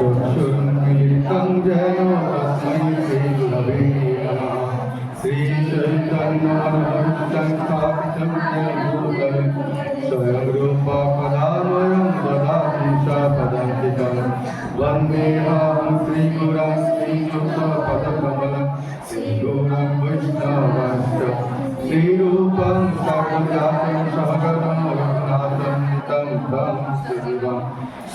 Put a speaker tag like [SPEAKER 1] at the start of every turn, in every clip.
[SPEAKER 1] चक्षुर्मिलितं येन तस्मै श्रीगुरवे नमः। श्रीचैतन्यमनोभीष्टं स्थापितं येन भूतले स्वयं रूपा पदामयं ददाति च पदान्तिकं। वन्देऽहं श्रीगुरुं श्रीयुक्तपदकमलं श्रीगुरुं वैष्णवांश्च श्रीरूपं साग्रजातं सहगणं रघुनाथं नितं तं श्रीराम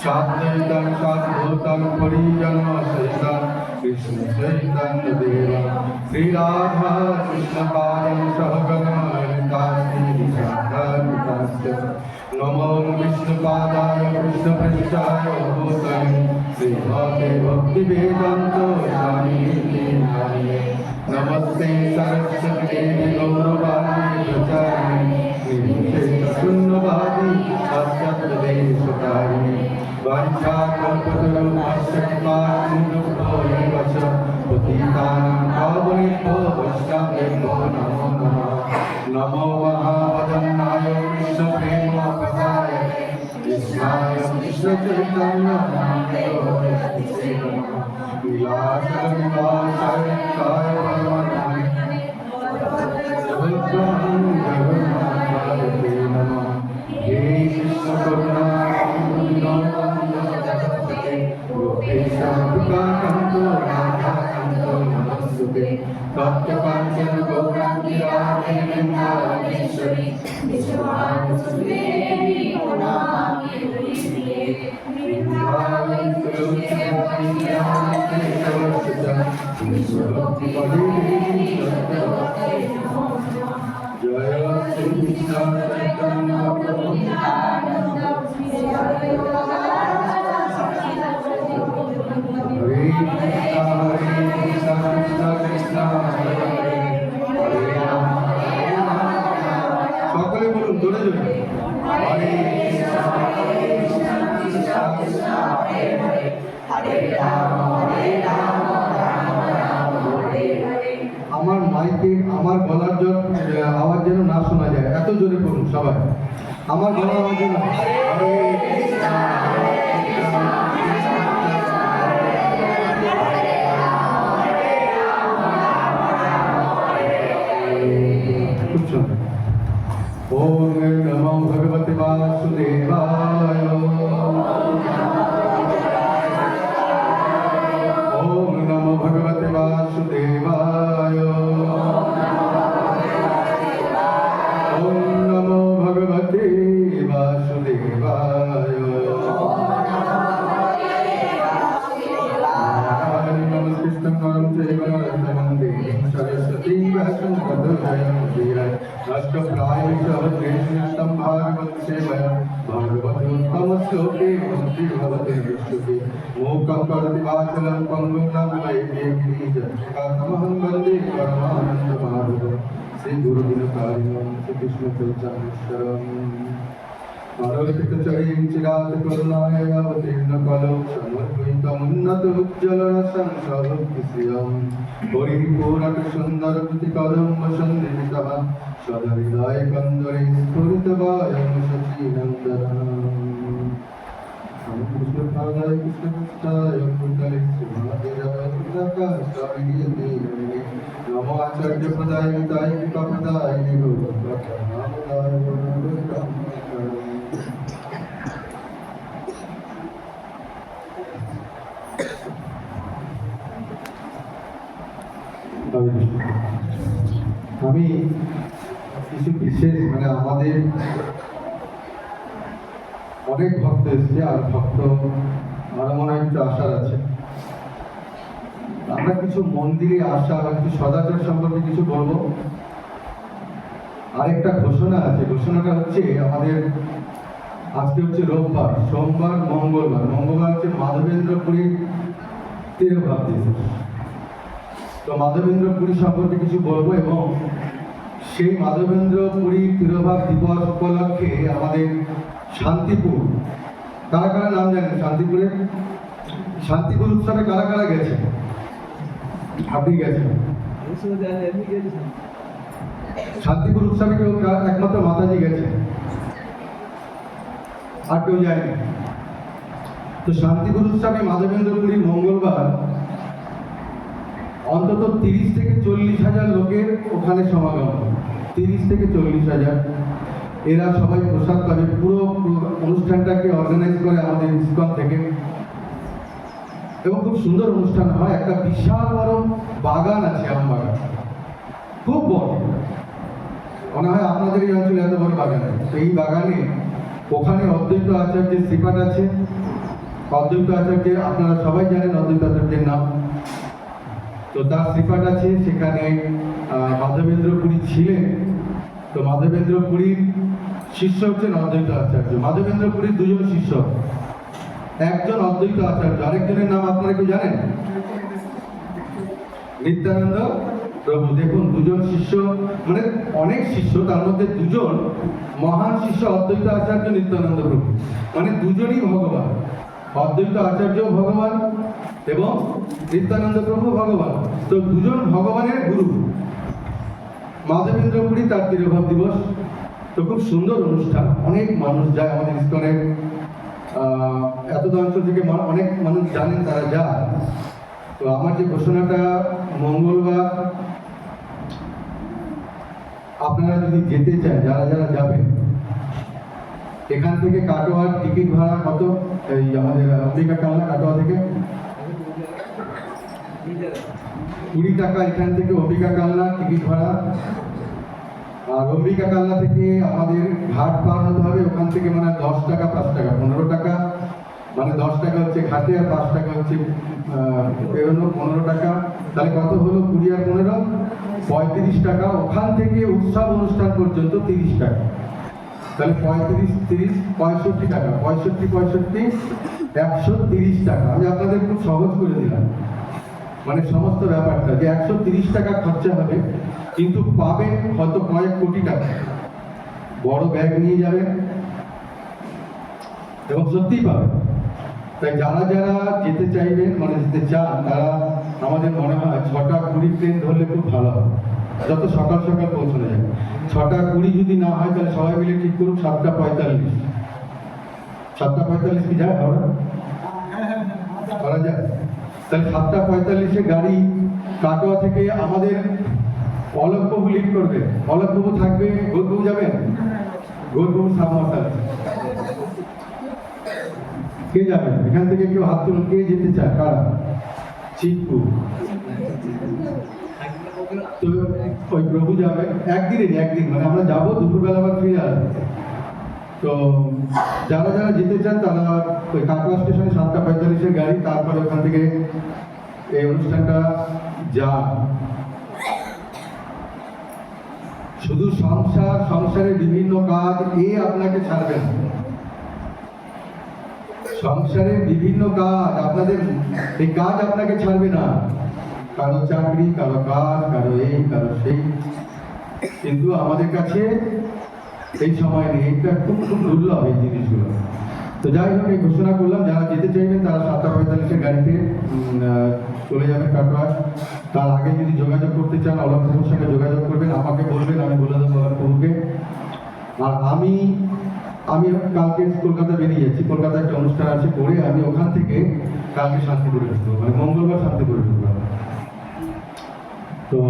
[SPEAKER 1] साद्वैतं साद्भूतं परिजनसहितं कृष्णचैतन्यदेवं श्रीराधा कृष्णपादं सहगणं ललिता श्रीविशाखान्विताश्च। नमो विष्णुपादाय कृष्णपृष्ठाय भूतले श्रीमते भक्तिवेदान्त स्वामिने नामिने। नमस्ते सरस्वती देवी गौरवाणी प्रचारिणे निर्विशेषशून्यवादी पाश्चात्यदेशकारिणे। वाञ्छाकल्पतरुभ्यश्च कृपासिन्धुभ्यो एव च पतितानां पावनेभ्यो वैष्णवेभ्यो नमो नमः। नमो महावदन्नाय कृष्णप्रेमप्रदाय कृष्णाय कृष्णचैतन्यनामने विलासविलासाय परमात्मने जगद्गुरुं जगन्नाथाय ते नमः। हे कृष्ण करुणा सिन्धु जगत्पते गोपेश कान्तो राधाकान्तो नमस्तुते। तप्तकाञ्चन गौराङ्गी राधे वृन्दावनेश्वरी विश्वभानुसुदेवी नमामि प्रिये। वृन्दावन तुलसी केशवसुतं विश्वभक्तिपरिदेवी सत्यवते नमो नमः। जय श्री कृष्ण चैतन्य प्रभु नित्यानंद श्री अद्वैत हरे कृष्ण कृष्ण कृष्ण हरे हरे हरे राम সকলে বলুন জোরে জোরে হরে কৃষ্ণ কৃষ্ণ কৃষ্ণ হরে হরে হরে রাম রাম রাম হরে হরে। আমার মাইকে আমার গলার আওয়াজ যেন না শোনা যায়, এত জোরে বলুন সবাই। আমার গলার আওয়াজ যেন হরে কৃষ্ণ ओम नमो भगवते वासुदेवाय। ओम नमो भगवते वासुदेवाय। ओम नमो भगवते वासुदेवाय। नमस्कृतं नरं चैव नरोत्तमं देवीं सरस्वतीं व्यासं ततो जयमुदीरये। नष्टप्रायेषु भागवत सेवया भागवतोत्तमश्लोके भक्ति भवते विष्णुते। मूकं करोति वाचालं पङ्गुं लङ्घयते गिरिजनकातमहं वन्दे परमानन्दमाधवं। श्रीगुरुदिनकारिणं श्रीकृष्णचैतन्येश्वरम्। अरर्पितचरीं चिरातकरुणाय अवतीर्णकलौ समद्वैतमुन्नतोज्ज्वलरसं सभक्तिश्रियम्। हरिपूरकसुन्दरकृतिकदम्बसन्निहितः सदहृदयकन्दरे स्फुरितवायं शचीनन्दनम्। कृष्णपादाय कृष्णपृष्ठाय भूतले श्रीमते जगन्नाथाय नमो आचार्यपदाय निताय कृपापदाय निगौरपदाय वरुणोत्तम। আমি কিছু বিশেষ আমাদের অনেক ভক্ত এসছে, আর ভক্ত আরো মনে হয় একটু আশার আছে। আমরা কিছু মন্দিরে আসা বা কিছু সদাচার সম্পর্কে কিছু বলবো। আরেকটা ঘোষণা আছে, ঘোষণাটা হচ্ছে আমাদের আজকে হচ্ছে রোববার, সোমবার, মঙ্গলবার। মঙ্গলবার হচ্ছে মাধবেন্দ্রপুরীর তিরোভাব দিবস। তো মাধবেন্দ্রপুরী সম্পর্কে কিছু বলবো, এবং সেই মাধবেন্দ্রপুরী তিরোভাব দিবস উপলক্ষে আমাদের শান্তিপুর, কারা কারা নাম জানেন শান্তিপুরের? শান্তিপুর উৎসবে কারা কারা গেছে? আপনি গেছেন? শান্তিপুর উৎসবে কেউ একমাত্র মাতাজি গেছে। আর কেউ যায়নি। তো শান্তিপুর উৎসবে মাধবেন্দ্রপুরী মঙ্গলবার অন্তত 30 থেকে 40,000 লোকের ওখানে সমাগম, 30 থেকে 40,000। এরা সবাই প্রসাদ পাবে। পুরো অনুষ্ঠানটাকে অর্গানাইজ করে আমাদের ইসকন থেকে, এবং খুব সুন্দর অনুষ্ঠান হয়। একটা বিশাল বড় বাগান আছে, আম বাগান, খুব বড়। মনে হয় আপনাদের এই অঞ্চলে এত বড় বাগান আছে। তো এই বাগানে ওখানে অদ্বৈত আচার্যের শ্রীপাঠ আছে। অদ্বৈত আচার্যের আপনারা সবাই জানেন অদ্বৈত আচার্যের নাম। তো তার শ্রীপাঠ আছে সেখানে। মাধবেন্দ্রপুরী ছিলেন, তো মাধবেন্দ্রপুরীর শিষ্য হচ্ছেন অদ্বৈত আচার্য। মাধবেন্দ্রপুরীর দুজন শিষ্য, একজন অদ্বৈত আচার্য, আরেকজনের নাম আপনারা কি জানেন? নিত্যানন্দ প্রভু। দেখুন, দুজন শিষ্য, মানে অনেক শিষ্য, তার মধ্যে দুজন মহান শিষ্য, অদ্বৈত আচার্য, নিত্যানন্দ প্রভু, মানে দুজনই ভগবান। অদ্বৈত আচার্য ভগবান এবং নিত্যানন্দ প্রভু ভগবান। তো দুজন ভগবানের গুরু। মাধবেন্দ্রপুরী তার তিরোভাব দিবস। তো খুব সুন্দর অনুষ্ঠান, অনেক মানুষ যায় আমাদের ইসকনের। এত অঞ্চল থেকে অনেক মানুষ জানেন, তারা যায়। তো আমার যে ঘোষণাটা, মঙ্গলবার আপনারা যদি যেতে চান, যারা যারা যাবেন, এখান থেকে কাটোয়ার টিকিট ভাড়া কত? এই আমাদের অম্বিকা কালনা কাটোয়া থেকে 20 টাকা এখান থেকে অম্বিকা কালনা টিকিট ভাড়া। আর অম্বিকা কালনা থেকে আমাদের ঘাট পার হতে হবে, ওখান থেকে মানে 10 টাকা 5 টাকা 15 টাকা, মানে 10 টাকা হচ্ছে ঘাটে আর 5 টাকা হচ্ছে বেরোনো, 15 টাকা। তাহলে কত হলো? 20 আর 15 35 টাকা। ওখান থেকে উৎসব অনুষ্ঠান পর্যন্ত 30 টাকা। তাহলে 35, 30, 65 টাকা, 65, 130 টাকা। আমি আপনাদের খুব সহজ করে দিলাম, মানে সমস্ত ব্যাপারটা যে 130 টাকা খরচা হবে, কিন্তু পাবেন হয়তো কয়েক কোটি টাকা। বড় ব্যাগ নিয়ে যাবেন এবং সত্যিই পাবেন। তাই যারা যারা যেতে চাইবেন, মানে যেতে চান, তারা আমাদের মনে হয় 6টা 20 ট্রেন ধরলে খুব ভালো হবে, যত সকাল সকাল পৌঁছানো যাবে। 6টা 20 যদি না হয়, তাহলে সবাই মিলে ঠিক করুন 7টা 45। 7টা 45 কি যায়? করা যায়? তাহলে 7টা 45-এ গাড়ি কাটোয়া থেকে আমাদের অলোকবাবু লিড করবে। অলোকবাবু থাকবে, গৌরবাবু যাবেন, গৌরবাবু সাবমার্শাল। কে যাবেন? এখান থেকে কেউ হাত তুলুন, কে যেতে চায়? কারা? চিকু। তো ওই প্রভু যাবে একদিন, মানে আমরা যাবো, দুপুরবেলা আবার ফিরে আসবো। তো যারা যারা যেতে চান তারা ওই কাটোয়া স্টেশনে 7টা 45-এর গাড়ি, তারপরে ওখান থেকে এই অনুষ্ঠানটা যান। শুধু সংসারের বিভিন্ন কাজ আপনাকে ছাড়বে না। সংসারের বিভিন্ন কাজ, আপনাদের এই কাজ আপনাকে ছাড়বে না। কারো চাকরি, কারো কাজ, কারো এই, কারো সেই, কিন্তু আমাদের কাছে এই সময় নেই। এটা খুব খুব দুর্লভ এই জিনিসগুলো। তো যাই হোক, এই ঘোষণা করলাম, যারা যেতে চাইবেন তারা 7টা 45-এর গাড়িতে চলে যাবেন কাটোয়া। তার আগে যদি যোগাযোগ করতে চান, অলোকবাবুর সঙ্গে যোগাযোগ করবেন, আমাকে বলবেন, আমি বলে দেবো অলোকবাবুকে। আর আমি কালকে কলকাতা বেরিয়ে যাচ্ছি, কলকাতা একটা অনুষ্ঠান আছে করে, আমি ওখান থেকে কালকে শান্তিপুরে ঢুকবো, মানে মঙ্গলবার শান্তিপুরে ঢুকবো। তো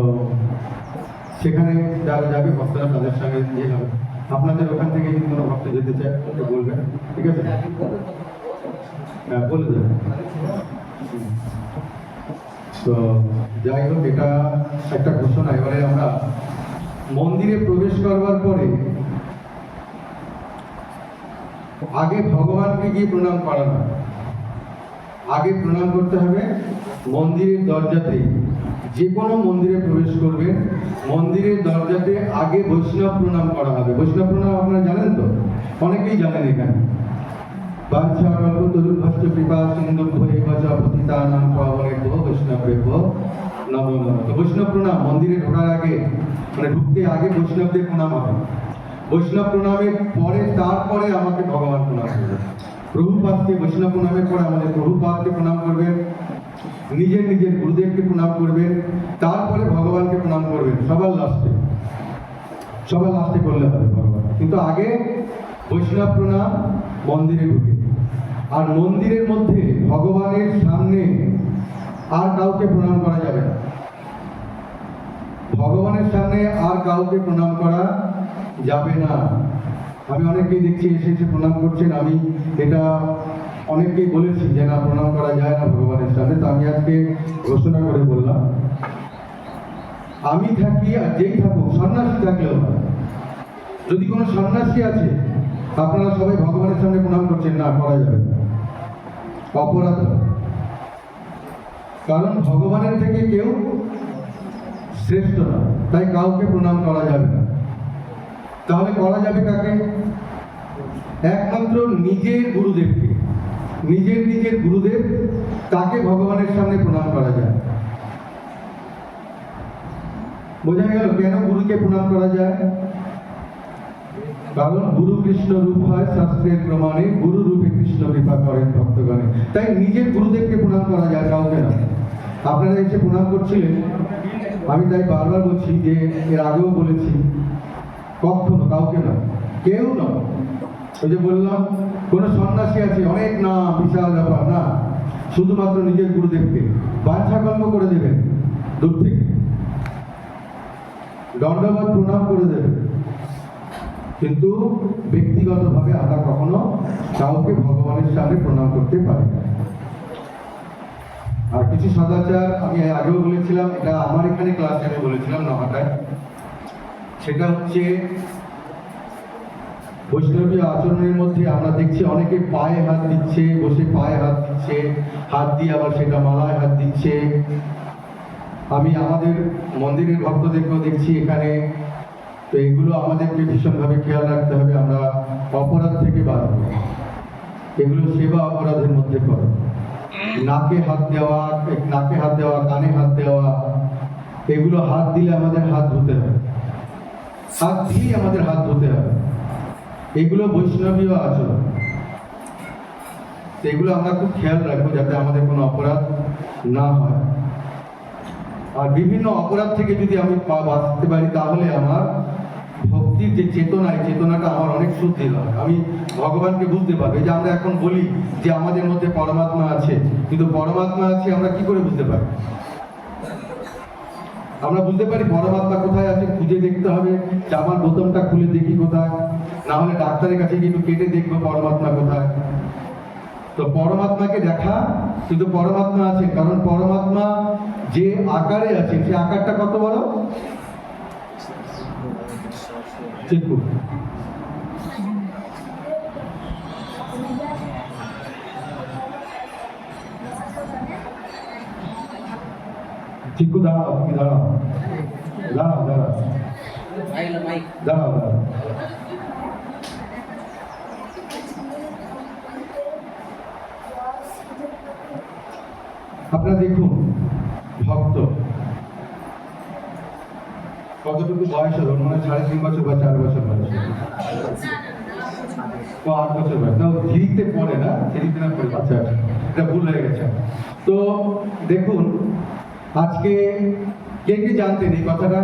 [SPEAKER 1] সেখানে যারা যাবে ভক্তরা, তাদের সঙ্গে নিয়ে যাবে। আপনাদের ওখান থেকে যদি কোনো ভক্ত যেতে চায় ওটা বলবেন, ঠিক আছে? হ্যাঁ, বলে দেবেন। তো যাই হোক, এটা একটা ঘোষণা। এবারে আমরা মন্দিরে প্রবেশ করবার পরে আগে ভগবানকে গিয়ে প্রণাম করা না, আগে প্রণাম করতে হবে মন্দিরের দরজাতে। যে কোনো মন্দিরে প্রবেশ করবেন, মন্দিরের দরজাতে আগে বৈষ্ণব প্রণাম করা হবে। বৈষ্ণব প্রণাম আপনারা জানেন তো? অনেকেই জানেন এখানে। বাঞ্ছা কল্পতরুভ্যশ্চ কৃপা সিন্ধুভ্যেব চ পতিতানাং পাবনেভ্যো বৈষ্ণবেভ্যো নমো নমঃ। তো বৈষ্ণব প্রণাম মন্দিরে ঢোকার আগে, মানে ঢুকতে আগে বৈষ্ণবদের প্রণাম হবে। বৈষ্ণব প্রণামের পরে, তারপরে আমাকে ভগবান প্রণাম করবে। প্রভুপাদকে, বৈষ্ণব প্রণামের পরে আমাদের প্রভুপাদকে প্রণাম করবেন, নিজের গুরুদেবকে প্রণাম করবেন, তারপরে ভগবানকে প্রণাম করবেন। সবার লাস্টে করলে হবে ভগবান, কিন্তু আগে বৈষ্ণব প্রণাম মন্দিরে ঢুকে, আর মন্দিরের মধ্যে ভগবানের সামনে আর কাউকে প্রণাম করা যাবে না। ভগবানের সামনে আর কাউকে প্রণাম করা যাবে না। আমি অনেককেই দেখছি এসে এসে প্রণাম করছেন, আমি এটা অনেককেই বলেছি যে না, প্রণাম করা যায় না ভগবানের সামনে। তো আমি আজকে ঘোষণা করে বললাম, আমি থাকি আর যেই থাকুক, সন্ন্যাসী থাকলেও যদি কোনো সন্ন্যাসী আছে, আপনারা সবাই ভগবানের সামনে প্রণাম করছেন, না করা যাবে না, অপরাধ। কারণ ভগবানের থেকে কেউ শ্রেষ্ঠ না, তাই কাউকে প্রণাম করা যাবে না। তাহলে করা যাবে কাকে? একমাত্র নিজের গুরুদেবকে। নিজের গুরুদেব, তাকে ভগবানের সামনে প্রণাম করা যায়। বোঝা গেল কেন গুরুকে প্রণাম করা যায়? কারণ গুরু কৃষ্ণ রূপ হয় শাস্ত্রের প্রমাণে, গুরু রূপে কৃষ্ণ কৃপা করেন ভক্তগণে। তাই নিজের গুরুদেবকে প্রণাম করা যায়, কাউকে না। আপনারা এসে প্রণাম করছিলেন, আমি তাই বারবার বলছি যে এর আগেও বলেছি, কখনো কাউকে না, কেউ না। ওই যে বললাম কোনো সন্ন্যাসী আছে, অনেক নাম, বিশাল ব্যাপার না, শুধুমাত্র নিজের গুরুদেবকে বাঞ্ছা কর্ম করে দেবেন, দূর থেকে দণ্ডবাদ প্রণাম করে দেবেন, কিন্তু ব্যক্তিগতভাবে আমরা কখনো কাউকে ভগবানের সামনে প্রণাম করতে পারি না। আর কিছু সদাচার আমি আগেও বলেছিলাম, এটা আমার এখানে ক্লাসে আমি বলেছিলাম নহাটায়, সেটা হচ্ছে বৈষ্ণবীয় আচরণের মধ্যে আমরা দেখছি অনেকে পায়ে হাত দিচ্ছে, বসে পায়ে হাত দিচ্ছে, হাত দিয়ে আবার সেটা মালায় হাত দিচ্ছে। আমি আমাদের মন্দিরের ভক্তদেরকেও দেখছি এখানে। তো এগুলো আমাদেরকে ভীষণভাবে খেয়াল রাখতে হবে, আমরা অপরাধ থেকে বাঁচব। এগুলো সেবা অপরাধের মধ্যে পড়ে। নাকে হাত দেওয়া, কানে হাত দেওয়া, এগুলো হাত দিলে আমাদের হাত ধুতে হবে, হাত দিলেই আমাদের হাত ধুতে হবে। এগুলো বৈষ্ণবীয় আচরণ। এগুলো আমরা খুব খেয়াল রাখবো যাতে আমাদের কোনো অপরাধ না হয়। আর বিভিন্ন অপরাধ থেকে যদি আমি বাঁচতে পারি, তাহলে আমার ভক্তির যে চেতনা, এই চেতনাটা আমার অনেক শুদ্ধি হয়। আমি ভগবানকে বুঝতে পারবো। এই যে আমরা এখন বলি যে আমাদের মধ্যে পরমাত্মা আছে, কিন্তু পরমাত্মা আছে আমরা কি করে বুঝতে পারি? আমরা বুঝতে পারি পরমাত্মা কোথায় আছে, খুঁজে দেখতে হবে, জামার বোতামটা খুলে দেখি কোথায়, না হলে ডাক্তারের কাছে গিয়ে একটু কেটে দেখবো পরমাত্মা কোথায়। তো পরমাত্মাকে দেখা, কিন্তু পরমাত্মা আছে, কারণ পরমাত্মা যে আকারে আছে, সে আকারটা কত বড়? চিকু, চিকু দাঁড়াও, তুমি দাঁড়াও, দাঁড়াও দাঁড়াও দাঁড়াও দাঁড়াও। আপনারা দেখুন, ভক্ত কতটুকু বয়স হলো, মানে 3.5 বছর বা 4 বছর বয়স, 8 বছর বয়স। তাও ধীরিতে পড়ে না, ধীরিতে না পড়ে, আচ্ছা এটা ভুল হয়ে গেছে। তো দেখুন, আজকে কে কে জানতেন এই কথাটা?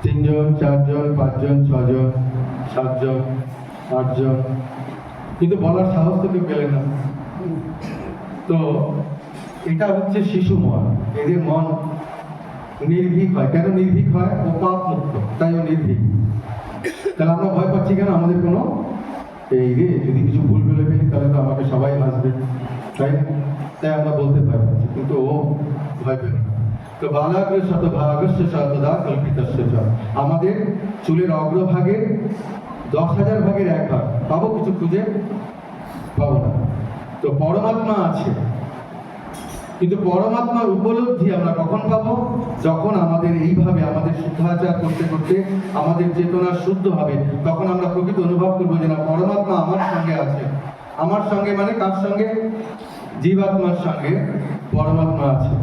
[SPEAKER 1] 3 জন, 4 জন, 5 জন, 6 জন, 7 জন, 8 জন, কিন্তু বলার সাহস তো কেউ পেলেন না। তো এটা হচ্ছে শিশু মন। এদের মন নির্ভীক হয়। কেন নির্ভীক হয়? ও পাপ মুক্ত, তাই ও নির্ভীক। তাহলে আমরা ভয় পাচ্ছি কেন? আমাদের কোনো এই রে যদি কিছু ভুল বলে ফেলি তাহলে তো আমাকে সবাই হাসবে, তাই আমরা বলতে ভয় পাচ্ছি, কিন্তু ও ভয় পেল না। তো বালাগ্র শতভাগস্য সর্বদা কল্পিতস্য চ, আমাদের চুলের অগ্রভাগে 10,000 ভাগের 1 ভাগ পাবো, কিছু খুঁজে পাবো না। তো পরমাত্মা আছে, কিন্তু পরমাত্মার উপলব্ধি আমরা কখন পাবো? যখন আমাদের এইভাবে আমাদের শুদ্ধাচার করতে করতে আমাদের চেতনা শুদ্ধ হবে, তখন আমরা প্রকৃত অনুভব করবো যে না, পরমাত্মা আমার সঙ্গে আছে। আমার সঙ্গে মানে কার সঙ্গে? জীবাত্মার সঙ্গে পরমাত্মা আছে,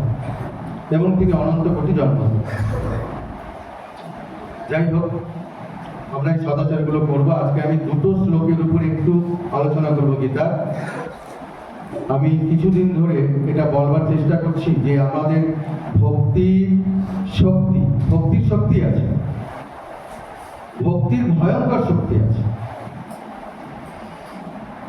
[SPEAKER 1] এবং তিনি অনন্ত কোটি জন্ম। যাই হোক, আমরা এই সদাচারগুলো করবো। আজকে আমি 2টো শ্লোকের উপর একটু আলোচনা করবো গীতা। আমি কিছুদিন ধরে এটা বলবার চেষ্টা করছি যে আমাদের ভক্তির শক্তি আছে, ভক্তির ভয়ঙ্কর শক্তি আছে।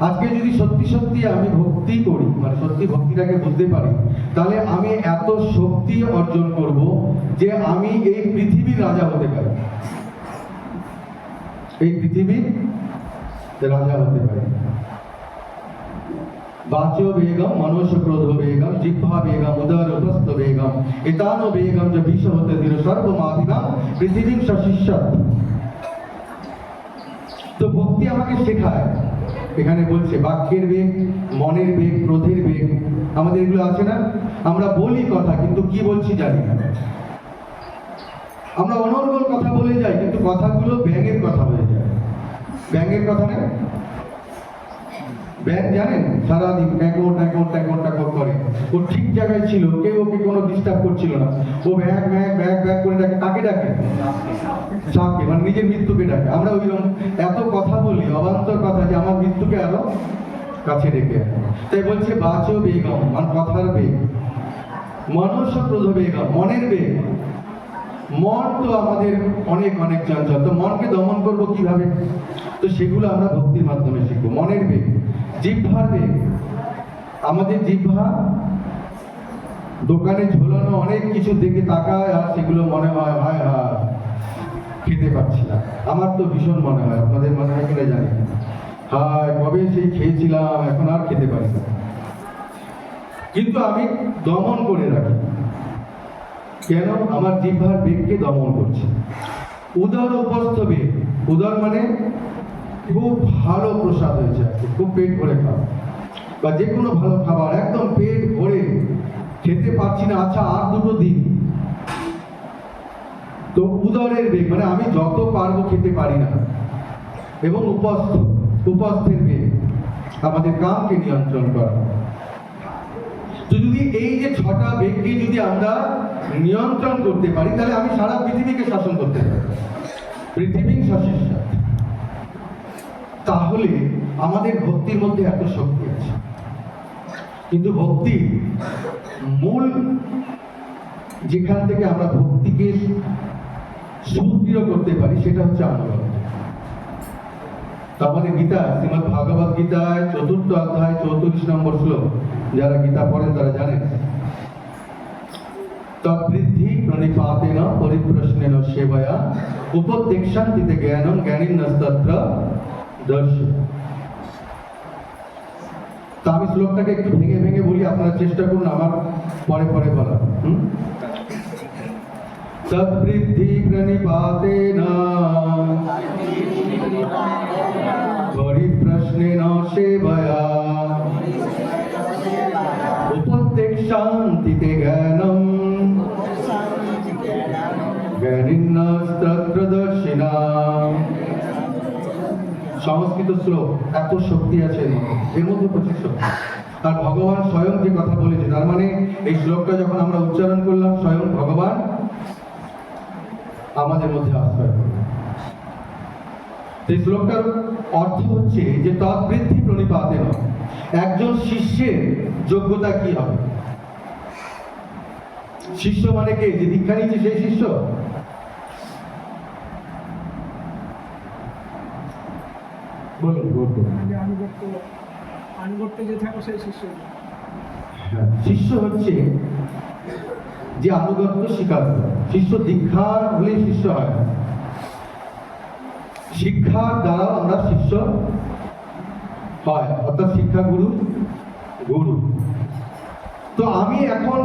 [SPEAKER 1] আজকে যদি সত্যি সত্যি আমি ভক্তি করি, মানে সত্যি ভক্তিটাকে বুঝতে পারি, তাহলে আমি এত শক্তি অর্জন করব যে আমি এই পৃথিবীর রাজা হতে পারি, এই পৃথিবীর রাজা হতে পারি। वाचो वेगम मनुष्य क्रोध वेगम जिह्वा वेगम उदर उपस्थ वेगम एतानो वेगम ज विष होते दिनो सर्वमादिनाम पृथ्वी सशिष्यत। তো ভক্তি আমাকে শেখায়, এখানে বলছে বাক্যের বেগ, মনের বেগ, ক্রোধের বেগ, আমাদের এগুলো আছে না? আমরা বলি কথা কিন্তু কি বলছি জানি না। আমরা অনর্গল কথা বলে যাই কিন্তু কথাগুলো ব্যাঙের কথা হয়ে যায়। ব্যাঙের কথা না? ব্যাঙ জানেন সারাদিন ট্যাকর ট্যাকর ট্যাকর ট্যাকর করে, ও ঠিক জায়গায় ছিল, কেউ ওকে কোনো ডিস্টার্ব করছিল না, ও ব্যাগ ব্যাগ ব্যাগ ব্যাগ করে ডাকে। কাকে ডাকে? সাপকে, মানে নিজের মৃত্যুকে ডাকে। আমরা ওইরকম এত কথা বলি, অবান্তর কথা, যে আমার মৃত্যুকে আরো কাছে ডেকে আনে। তাই বলছে বাচো বেগম, মানে কথার বেগ, মনুষ্য ক্রোধ বেগম, মনের বেগ। মন তো আমাদের অনেক অনেক চঞ্চল, তো মনকে দমন করবো কিভাবে? তো সেগুলো আমরা ভক্তির মাধ্যমে শিখবো। মনের বেগ, জিহ্বার বেগ, আমাদের জিহ্বা দোকানে ঝোলানো অনেক কিছু দেখে তাকায় আর সেগুলো মনে হয় হায় হায় খেতে পাচ্ছি না। আমার তো ভীষণ মনে হয়, আপনাদের মনে হয় কিনা জানি না, হায় কবে সেই খেয়েছিলাম, এখন আর খেতে পারি না। কিন্তু আমি দমন করে রাখি, কেন? আমার জিহ্বার বেগকে দমন করছে। উদর উপস্থ বেগ, উদর মানে খুব ভালো প্রসাদ হয়েছে, খুব পেট ভরে খাওয়া, বা যে কোনো ভালো খাবার একদম পেট ভরে খেতে পারছি না, আচ্ছা আর দুটো দিন। তো উদরের বেগ মানে আমি যত পারবো খেতে পারি না। এবং উপস্থ, উপস্থের বেগ আমাদের কামকে নিয়ন্ত্রণ করা। তো যদি এই যে 6টা বেগকে যদি আমরা নিয়ন্ত্রণ করতে পারি, তাহলে আমি সারা পৃথিবীকে শাসন করতে পারি, পৃথিবী শাসিষ্য। তাহলে আমাদের ভক্তির মধ্যে এত শক্তি আছে। কিন্তু ভক্তি মূল যেখান থেকে আমরা ভক্তিকে সুদৃঢ় করতে পারি সেটা হচ্ছে আনুগত্য। আমাদের গীতা, শ্রীমদ্ ভাগবত গীতায় 4th অধ্যায় 34 নম্বর শ্লোক, যারা গীতা পড়েন তারা জানেন, তদ্বৃদ্ধি প্রণিপাতেন পরিপ্রশ্নেন সেবয়া উপদেক্ষান্তিতে জ্ঞানম জ্ঞানিন্নস্তত্র দর্শন। তা আমি শ্লোকটাকে একটু ভেঙে ভেঙে বলি, আপনারা চেষ্টা করুন আমার পরে পরে বলা। তদ্বৃদ্ধি প্রণিপাতেন পরিপ্রশ্নেন সেবয়া উপদেক্ষান্তিতে জ্ঞানম জ্ঞানিন্নস্তত্র দর্শিনাম। সংস্কৃত শ্লোক, এত শক্তি আছে এর মধ্যে, প্রচুর শক্তি। আর ভগবান স্বয়ং যে কথা বলেছে, তার মানে এই শ্লোকটা যখন আমরা উচ্চারণ করলাম, স্বয়ং ভগবান আমাদের মধ্যে আশ্রয় করলেন। এই শ্লোকটার অর্থ হচ্ছে যে তদ্বৃদ্ধি প্রণিপাতেন, একজন শিষ্যের যোগ্যতা কি হবে? শিষ্য মানে কে? যে দীক্ষা নিয়েছে সেই শিষ্য? বলুন। শিষ্য হচ্ছে যে আনুগত্য স্বীকার করে। শিষ্য দীক্ষা হলে শিষ্য হয় না, শিক্ষার দ্বারা আমরা শিষ্য হয়, অর্থাৎ শিক্ষা গুরু গুরু। তো আমি এখন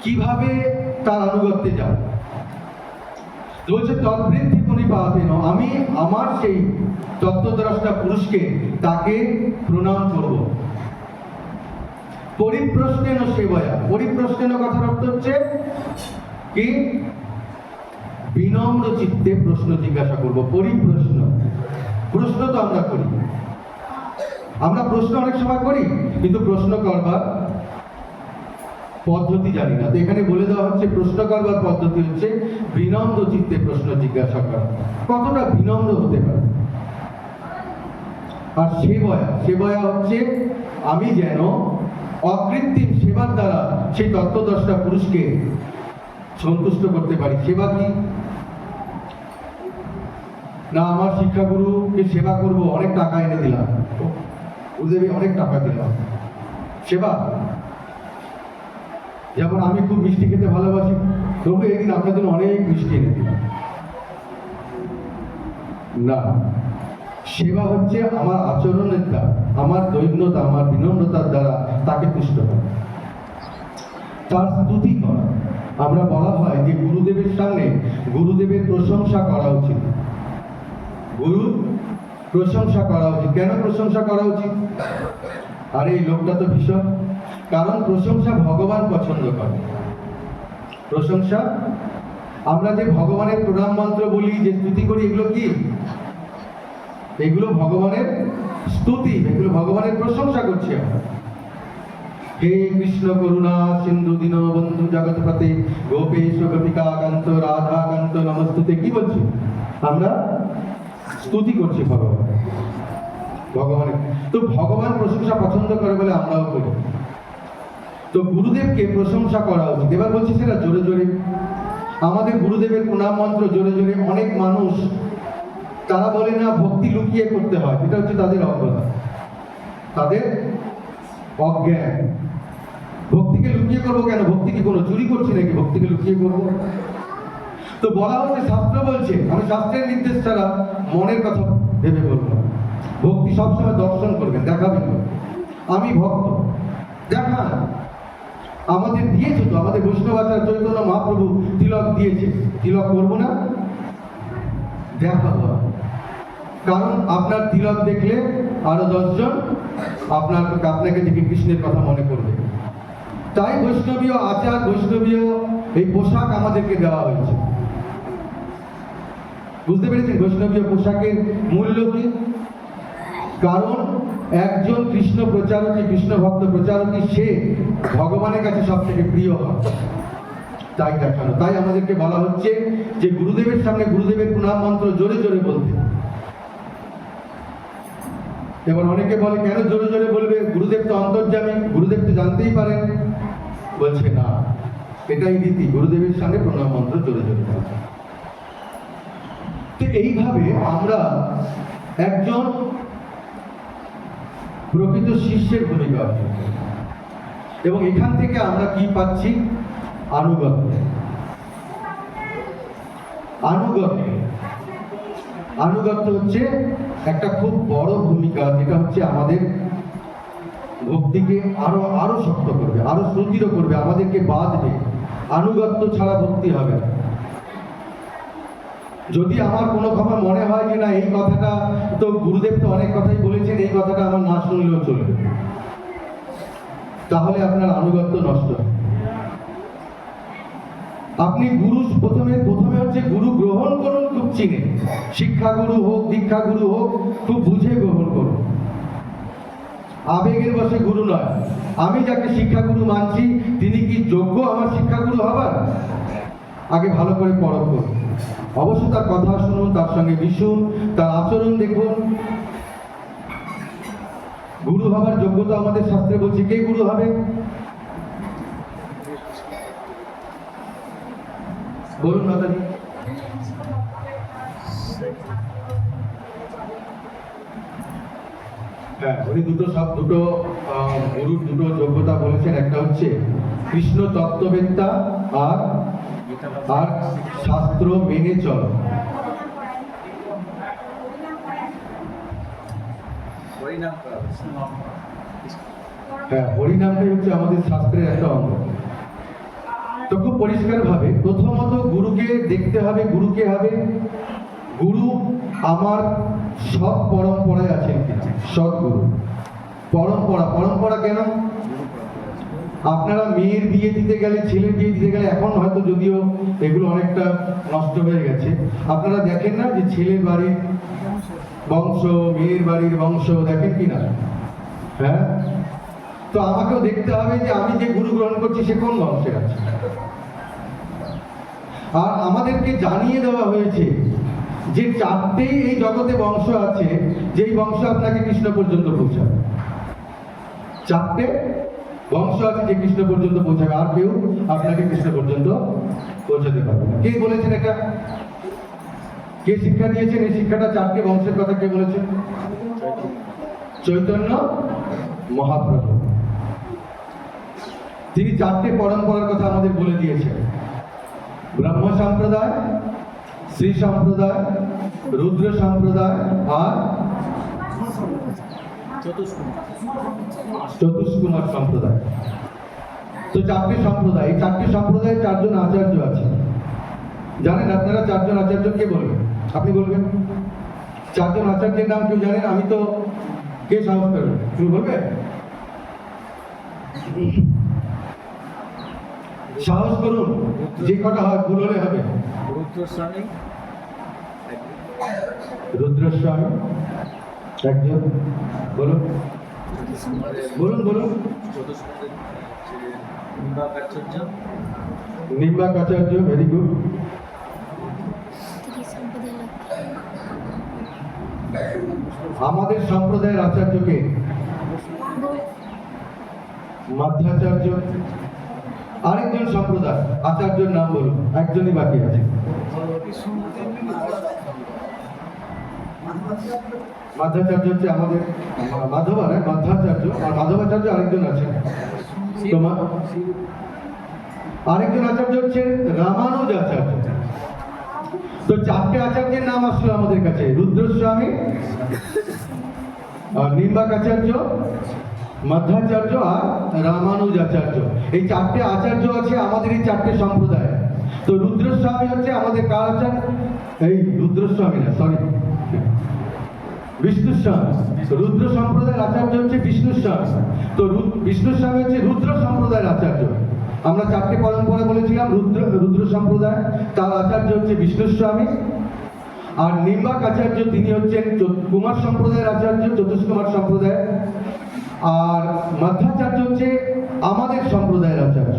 [SPEAKER 1] কিভাবে তার আনুগত্যে যাব? বলছে তদ্বৃদ্ধি প্রণিপাতেন, আমি আমার সেই তত্ত্বদ্রষ্টা পুরুষকে, তাকে প্রণাম করব। পরিপ্রশ্নেন সেবয়া, পরিপ্রশ্নেন কথার অর্থ হচ্ছে কি? বিনম্র চিত্তে প্রশ্ন জিজ্ঞাসা করব। পরিপ্রশ্ন, প্রশ্ন তো আমরা করি, আমরা প্রশ্ন অনেক সময় করি, কিন্তু প্রশ্ন করবার পদ্ধতি জানি না। তো এখানে বলে দেওয়া হচ্ছে প্রশ্ন করবার পদ্ধতি হচ্ছে বিনম্র চিত্তে প্রশ্ন জিজ্ঞাসা করা। কতটা বিনম্র হতে পারে? আর সেবয়া, সেবয়া হচ্ছে আমি যেন অকৃত্রিম সেবার দ্বারা সেই তত্ত্বদ্রষ্টা পুরুষকে সন্তুষ্ট করতে পারি। সেবা কি? না আমার শিক্ষাগুরুকে সেবা করব, অনেক টাকা এনে দিলাম, গুরুদেবী অনেক টাকা দিলাম, সেবা। যেমন আমি খুব মিষ্টি খেতে ভালোবাসি, তবু একদিন আপনার জন্য অনেক মিষ্টি এনে দিলাম। না, সেবা হচ্ছে আমার আচরণের দ্বারা, আমার দৈন্যতা, আমার বিনম্রতার দ্বারা তাকে তুষ্ট করা, তার স্তুতি করা। আমরা বলা হয় যে গুরুদেবের সামনে গুরুদেবের প্রশংসা করা উচিত, গুরুর প্রশংসা করা উচিত। কেন প্রশংসা করা উচিত? আরে এই লোকটা তো ভীষণ, কারণ প্রশংসা ভগবান পছন্দ করে। প্রশংসা, আমরা যে ভগবানের প্রণাম মন্ত্র বলি, যে স্তুতি করি, এগুলো কি? এগুলো ভগবানের স্তুতি, এগুলো ভগবানের প্রশংসা করছি আমরা। হে কৃষ্ণ করুণা সিন্ধু দীনবন্ধু জগৎপতে গোপেশ গোপিকা কান্ত রাধা কান্ত নমস্তুতে, কি বলছি? আমরা স্তুতি করছি ভগবানের। তো ভগবান প্রশংসা পছন্দ করে বলে আমরাও করি। তো গুরুদেবকে প্রশংসা করা উচিত। এবার বলছি সেটা জোরে জোরে, আমাদের গুরুদেবের প্রণাম মন্ত্র জোরে জোরে। অনেক মানুষ তারা বলে না ভক্তি লুকিয়ে করতে হয়, এটা হচ্ছে তাদের অজ্ঞতা, তাদের অজ্ঞান। ভক্তিকে লুকিয়ে করবো কেন? ভক্তি কি কোনো চুরি করছি নাকি ভক্তিকে লুকিয়ে করবো? তো বলা হচ্ছে, শাস্ত্র বলছে, আমি শাস্ত্রের নির্দেশ ছাড়া মনের কথা ভেবে বলবো না। ভক্তি সবসময় দর্শন করবেন, দেখাবেন। আমি ভক্ত, দেখা আমাদের দিয়েছে তো, আমাদের বৈষ্ণবাচার্য চৈতন্য মহাপ্রভু তিলক দিয়েছে, তিলক করবো না? দেখাবো। কারণ আপনার তিলক দেখলে আরো 10 জন আপনাকে দেখে কৃষ্ণের কথা মনে করবে। তাই বৈষ্ণবীয় আচার, বৈষ্ণবীয় এই পোশাক আমাদেরকে দেওয়া হয়েছে। বুঝতে পেরেছেন বৈষ্ণবীয় পোশাকের মূল্য কি? কারণ একজন কৃষ্ণ প্রচারকী, কৃষ্ণ ভক্ত প্রচারকী, সে ভগবানের কাছে সব থেকে প্রিয় হয়, তাই দেখানো। তাই আমাদেরকে বলা হচ্ছে যে গুরুদেবের সামনে গুরুদেবের প্রণাম মন্ত্র জোরে জোরে বলতে। এবার অনেকে বলে কেন জোরে জোরে বলবে? গুরুদেব তো অন্তর্যামী, গুরুদেব তো জানতেই পারেন। বলছে না, এটাই রীতি, গুরুদেবের সামনে প্রণাম মন্ত্র জোরে জোরে বলতে। তো এইভাবে আমরা একজন প্রকৃত শিষ্যের ভূমিকা আছে। এবং এখান থেকে আমরা কি পাচ্ছি? আনুগত্য। আনুগত্য হচ্ছে একটা খুব বড় ভূমিকা, যেটা হচ্ছে আমাদের ভক্তিকে আরো শক্ত করবে, আরো সুদৃঢ় করবে, আমাদেরকে বাঁধবে। আনুগত্য ছাড়া ভক্তি হবে না। যদি আমার কোনো সময় মনে হয় যে না, এই কথাটা তো গুরুদেব তো অনেক কথাই বলেছেন, এই কথাটা আমার না শুনলেও চলবে, তাহলে আপনার আনুগত্য নষ্ট। আপনি গুরু প্রথমে হচ্ছে গুরু গ্রহণ করুন খুব চিনে, শিক্ষাগুরু হোক, দীক্ষাগুরু হোক, খুব বুঝে গ্রহণ করুন। আবেগের বশে গুরু নয়। আমি যাকে শিক্ষাগুরু মানছি, তিনি কি যোগ্য আমার শিক্ষাগুরু হবার? আগে ভালো করে পরখ করুন। অবশ্য তার কথা শুনুন, তার সঙ্গে মিশুন, তার আচরণ দেখুন। গুরু হবার যোগ্যতা আমাদের শাস্ত্রে বলছে। কে গুরু হবে? বলুন মাতাজি। হ্যাঁ, উনি দুটো গুরুর দুটো যোগ্যতা বলেছেন। একটা হচ্ছে কৃষ্ণ তত্ত্ববেত্তা, আর শাস্ত্র মেনে চলো। হ্যাঁ, হরিনামটাই হচ্ছে আমাদের শাস্ত্রের একটা অঙ্গ। তো খুব পরিষ্কার ভাবে প্রথমত গুরুকে দেখতে হবে। গুরুকে হবে, গুরু আমার সৎ পরম্পরায় আছেন কিনা। সৎগুরু পরম্পরা কেন? আপনারা মেয়ের বিয়ে দিতে গেলে, ছেলের বিয়ে দিতে গেলে, এখন হয়তো যদিও এগুলো অনেকটা নষ্ট হয়ে গেছে, আপনারা দেখেন না যে ছেলের বাড়ির বংশ, মেয়ের বাড়ির বংশ দেখেন কিনা? হ্যাঁ, তো আমাকেও দেখতে হবে যে আমি যে গুরু গ্রহণ করছি সে কোন বংশে আছে। আর আমাদেরকে জানিয়ে দেওয়া হয়েছে যে 4টেই এই জগতে বংশ আছে, যেই বংশ আপনাকে কৃষ্ণ পর্যন্ত পৌঁছাবে। 4টে বংশ আছে যে কৃষ্ণ পর্যন্ত পৌঁছাবে, আর কেউ আপনাকে কৃষ্ণ পর্যন্ত পৌঁছাতে পারবে না। কে বলেছেন এটা? কে শিক্ষা দিয়েছেন এই শিক্ষাটা? চারটে বংশের কথা কে বলেছেন? চৈতন্য মহাপ্রভু। তিনি চারটে পরম্পরার কথা আমাদের বলে দিয়েছেন: ব্রহ্ম সম্প্রদায়, শ্রী সম্প্রদায়, রুদ্র সম্প্রদায় আর চতুষ্কুমার সম্প্রদায়। তো চারটে সম্প্রদায়, এই চারটে সম্প্রদায়ে চারজন আচার্য আছে। জানেন আপনারা চারজন আচার্য কে বলবেন? আপনি বলবেন। চারজন আচার্যের নাম কেউ জানেন? আমি তো, কে সাহস করবে? তুমি বলবে? সাহস করুন, যে কটা হয় ভুল হলে হবে। রুদ্রস্বামী একজন, বলুন বলুন বলুন। Nimbarkacharya, very good. আমাদের সম্প্রদায়ের আচার্যকে মাধ্যাচার্য। আরেকজন সম্প্রদায় আচার্যের নাম বলুন, একজনই বাকি আছে। মাধ্যাচার্য হচ্ছে আমাদের মাধ্যাচার্য, আর মাধবাচার্য আরেকজন আছেন। তোমার আরেকজন আচার্য হচ্ছে রামানুজ আচার্য। তো চারটে আচার্যের নাম আসলো আমাদের কাছে: রুদ্রস্বামী, নিম্বাকাচার্য, মাধ্যাচার্য আর রামানুজ আচার্য। এই চারটে আচার্য আছে আমাদের এই চারটে সম্প্রদায়। তো রুদ্রস্বামী হচ্ছে আমাদের কার আচার্য? এই রুদ্রস্বামী না, সরি, বিষ্ণুস্বামী। রুদ্র সম্প্রদায়ের আচার্য হচ্ছে বিষ্ণুস্বামী। তো বিষ্ণুস্বামী হচ্ছে রুদ্র সম্প্রদায়ের আচার্য। আমরা চারটে পরম্পরা বলেছিলাম। রুদ্র সম্প্রদায়, তার আচার্য হচ্ছে বিষ্ণুস্বামী। আর নিম্বাক আচার্য, তিনি হচ্ছেন কুমার সম্প্রদায়ের আচার্য, চতুষ্কুমার সম্প্রদায়। আর মাধ্যাচার্য হচ্ছে আমাদের সম্প্রদায়ের আচার্য।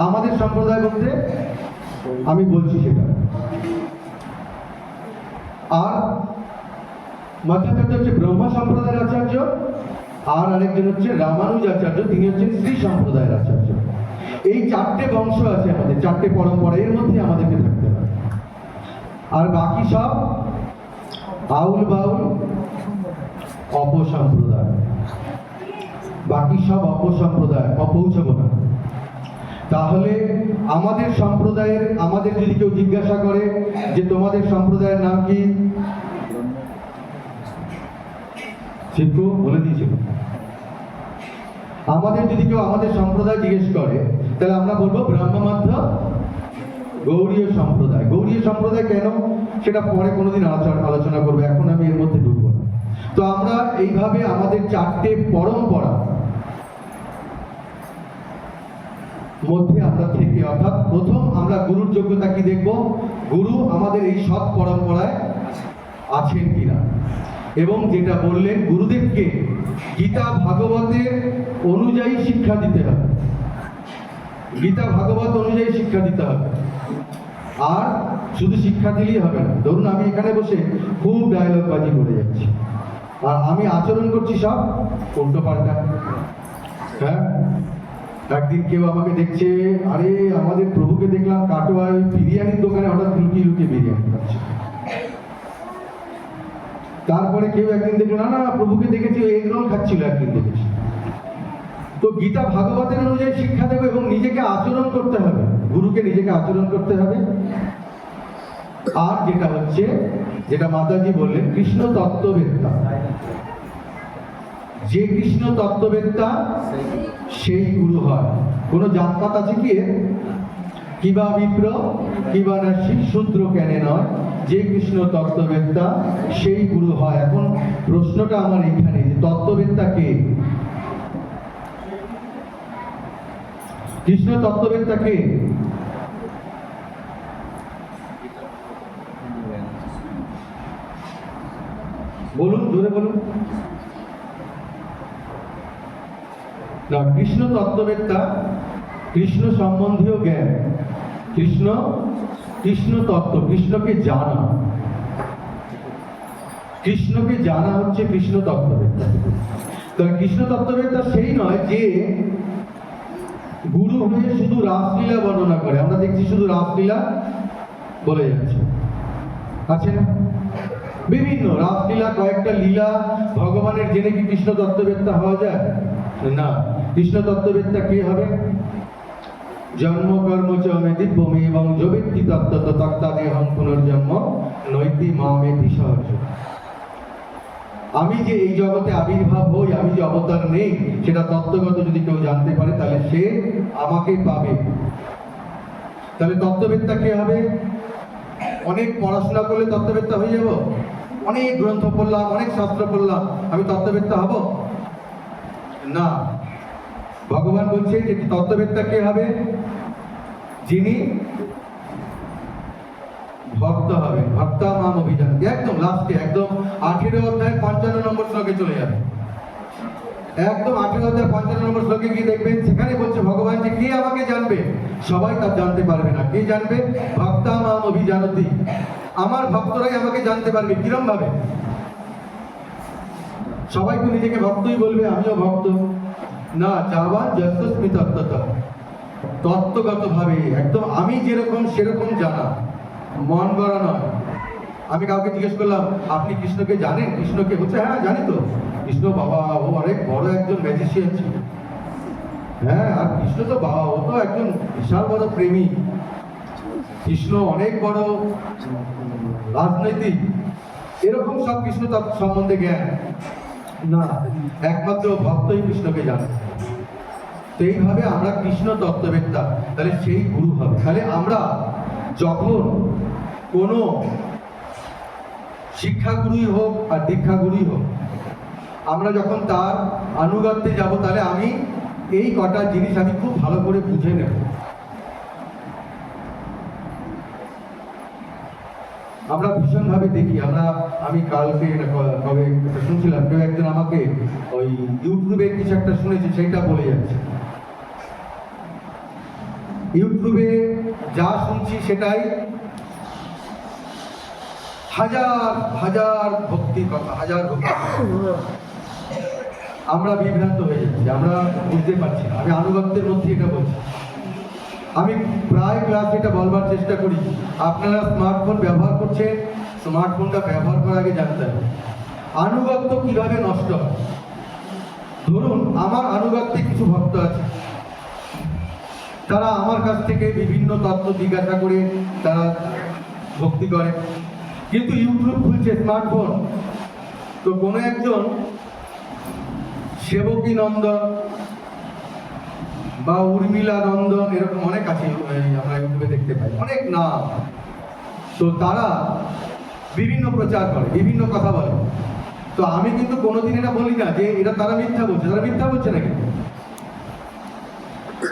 [SPEAKER 1] আমাদের সম্প্রদায় বলতে আমি বলছি সেটা। আর মাধ্যাচার্য হচ্ছে ব্রহ্ম সম্প্রদায়ের আচার্য। আর আরেকজন হচ্ছে রামানুজ আচার্য, তিনি হচ্ছেন শ্রী সম্প্রদায়ের আচার্য। এই চারটে বংশ আছে আমাদের, চারটে পরম্পরা, এর মধ্যে আমাদেরকে থাকতে হবে। আর বাকি সব আউল বাউল অপসম্প্রদায়। বাকি সব অপসম্প্রদায়, অপৌঁছবো না। তাহলে আমাদের সম্প্রদায়ের, আমাদের যদি কেউ জিজ্ঞাসা করে যে তোমাদের সম্প্রদায়ের নাম কি, শিক্ষু বলে দিয়েছিল। আমাদের যদি কেউ আমাদের সম্প্রদায় জিজ্ঞেস করে, তাহলে আমরা বলবো ব্রহ্মমাধ্য গৌড়ীয় সম্প্রদায়। গৌড়ীয় সম্প্রদায় কেন, সেটা পরে কোনোদিন আলোচনা করবো, এখন আমি এর মধ্যে ঢুকবো না। তো আমরা এইভাবে আমাদের চারটে পরম্পরা মধ্যে আমরা থেকে, অর্থাৎ প্রথম আমরা গুরুর যোগ্যতা কি দেখব, গুরু আমাদের এই সব পরম্পরায় আছেন কিনা। এবং যেটা বললেন, গুরুদেবকে গীতা ভাগবতের অনুযায়ী শিক্ষা দিতে হবে। গীতা ভাগবত অনুযায়ী শিক্ষা দিতে হবে। আর শুধু শিক্ষা দিলেই হবে না। ধরুন আমি এখানে বসে খুব ডায়লগবাজি করে যাচ্ছি, আর আমি আচরণ করছি সব উল্টো পাল্টা। হ্যাঁ, একদিন কেউ আমাকে দেখছে, আরে আমাদের প্রভুকে দেখলাম কাটোয়ায় বিরিয়ানির দোকানে হঠাৎ লুকিয়ে লুকিয়ে বিরিয়ানি খাচ্ছে। তারপরে কেউ একদিন দেখলো, না না প্রভুকে দেখেছি এগ রোল খাচ্ছিল, একদিন দেখেছি। তো গীতা ভাগবতের অনুযায়ী শিক্ষা দেবো এবং নিজেকে আচরণ করতে হবে, গুরুকে নিজেকে আচরণ করতে হবে। আর যেটা হচ্ছে, যেটা মাতাজি বললেন, কৃষ্ণ তত্ত্ববেত্তা। যে কৃষ্ণ তত্ত্ববেত্তা সেই গুরু হয়। কোনো জাতপাত আছে কি? কিবা বিপ্র কিবা নাসি শূদ্র কেন নয়, যে কৃষ্ণ তত্ত্ববেত্তা সেই গুরু হয়। এখন প্রশ্নটা আমার এখানে, যে তত্ত্ববেত্তা কে? কৃষ্ণ তত্ত্ববেত্তা কে? বলুন, জোরে বলুন না। কৃষ্ণ তত্ত্ববেত্তা কৃষ্ণ সম্বন্ধীয় জ্ঞান, কৃষ্ণ কৃষ্ণ তত্ত্ব, কৃষ্ণকে জানা। কৃষ্ণকে জানা হচ্ছে কৃষ্ণ তত্ত্ববেত্তা। তবে কৃষ্ণ তত্ত্ববেত্তা সেই নয় যে গুরু হয়ে শুধু রাসলীলা বর্ণনা করে। আমরা দেখছি শুধু রাসলীলা বলে যাচ্ছে। আছে না? বিভিন্ন রাসলীলা, কয়েকটা লীলা ভগবানের জেনে কি কৃষ্ণ তত্ত্ববেত্তা হওয়া যায়? না। কৃষ্ণ তত্ত্ববেত্তা কে হবে? জন্ম কর্ম চ মে দিব্যমে এবং জবেত্তি তত্ত্বত তত্ত্বাদেহং পুনর্জন্ম নৈতি মামেতি সহজ। আমি যে এই জগতে আবির্ভাব হই, আমি যে অবতার নেই, সেটা তত্ত্বগত যদি কেউ জানতে পারে তাহলে সে আমাকে পাবে। তাহলে তত্ত্ববেত্তা কে হবে? অনেক পড়াশোনা করলে তত্ত্ববেত্তা হয়ে যাব? অনেক গ্রন্থ পড়লাম, অনেক শাস্ত্র পড়লাম, আমি তত্ত্ববেত্তা হব না। ভগবান বলছে যে তত্ত্ববেত্তা কে হবে? যিনি ভক্ত হবে। ভক্তা মাম অভিযান, একদম লাস্টে, একদম 18 অধ্যায় 55 নম্বর শ্লোকে চলে যাবে। একদম 18 অধ্যায় 55 নম্বর শ্লোকে গিয়ে দেখবেন, সেখানে বলছে ভগবান যে কে আমাকে জানবে? সবাই তা জানতে পারবে না। কে জানবে? ভক্তা মাম অভিজানতি, আমার ভক্তরাই আমাকে জানতে পারবে। কিরম ভাবে? সবাই তো নিজেকে ভক্তই বলবে, আমিও ভক্ত না। যাওয়া যস্মি তত্ত্বত, তত্ত্বগত ভাবে একদম আমি যেরকম সেরকম জানা, মন গড়া নয়। আমি কাউকে জিজ্ঞেস করলাম, আপনি কৃষ্ণকে জানেন? কৃষ্ণকে? বলছে হ্যাঁ জানি তো। কৃষ্ণ বাবা, ও অনেক বড় একজন ম্যাজিশিয়ান ছিল। হ্যাঁ, আর কৃষ্ণ তো বাবা, ও তো একজন বিশাল বড় প্রেমী। কৃষ্ণ অনেক বড় রাজনৈতিক, এরকম সব কৃষ্ণ তার সম্বন্ধে জ্ঞান না। একমাত্র ভক্তই কৃষ্ণকে জানে। তো এইভাবে আমরা কৃষ্ণ তত্ত্ববেত্তা, তাহলে সেই গুরু হবে। তাহলে আমরা যখন কোনো শিক্ষাগুরুই হোক আর দীক্ষাগুরুই হোক, আমরা যখন তার আনুগত্যে যাব, তাহলে আমি এই কটা জিনিস আমি খুব ভালো করে বুঝে নেব। আমরা ভীষণভাবে দেখি। আমি কালকে কবে শুনছিলাম, কেউ একজন আমাকে ওই ইউটিউবে কিছু একটা শুনেছি, সেইটা বলে যাচ্ছে। ইউটিউবে যা শুনছি সেটাই হাজার হাজার ভক্তি কথা, হাজার ভক্তি। আমরা বিভ্রান্ত হয়ে যাচ্ছি, আমরা বুঝতে পারছি না। আমি আনুগত্যের মধ্যে এটা বলছি। আমি প্রায় ক্লাসে এটা বলবার চেষ্টা করি, আপনারা স্মার্টফোন ব্যবহার করছেন, স্মার্টফোনটা ব্যবহার করার আগে জানতে হবে আনুগত্য কিভাবে নষ্ট হয়। ধরুন আমার আনুগত্যে কিছু ভক্ত আছে, তারা আমার কাছ থেকে বিভিন্ন তত্ত্ব জিজ্ঞাসা করে তারা ভক্তি করে, কিন্তু ইউটিউব খুলছে, স্মার্টফোন, তো কোনো একজন সেবকী নন্দন বা উর্মিলা নন্দন, এরকম অনেক আছে, আমরা ইউটিউবে দেখতে পাই অনেক নাম। তো তারা বিভিন্ন প্রচার করে, বিভিন্ন কথা বলে। তো আমি কিন্তু কোনোদিন এটা বলি না যে এটা তারা মিথ্যা বলছে। তারা মিথ্যা বলছে নাকি?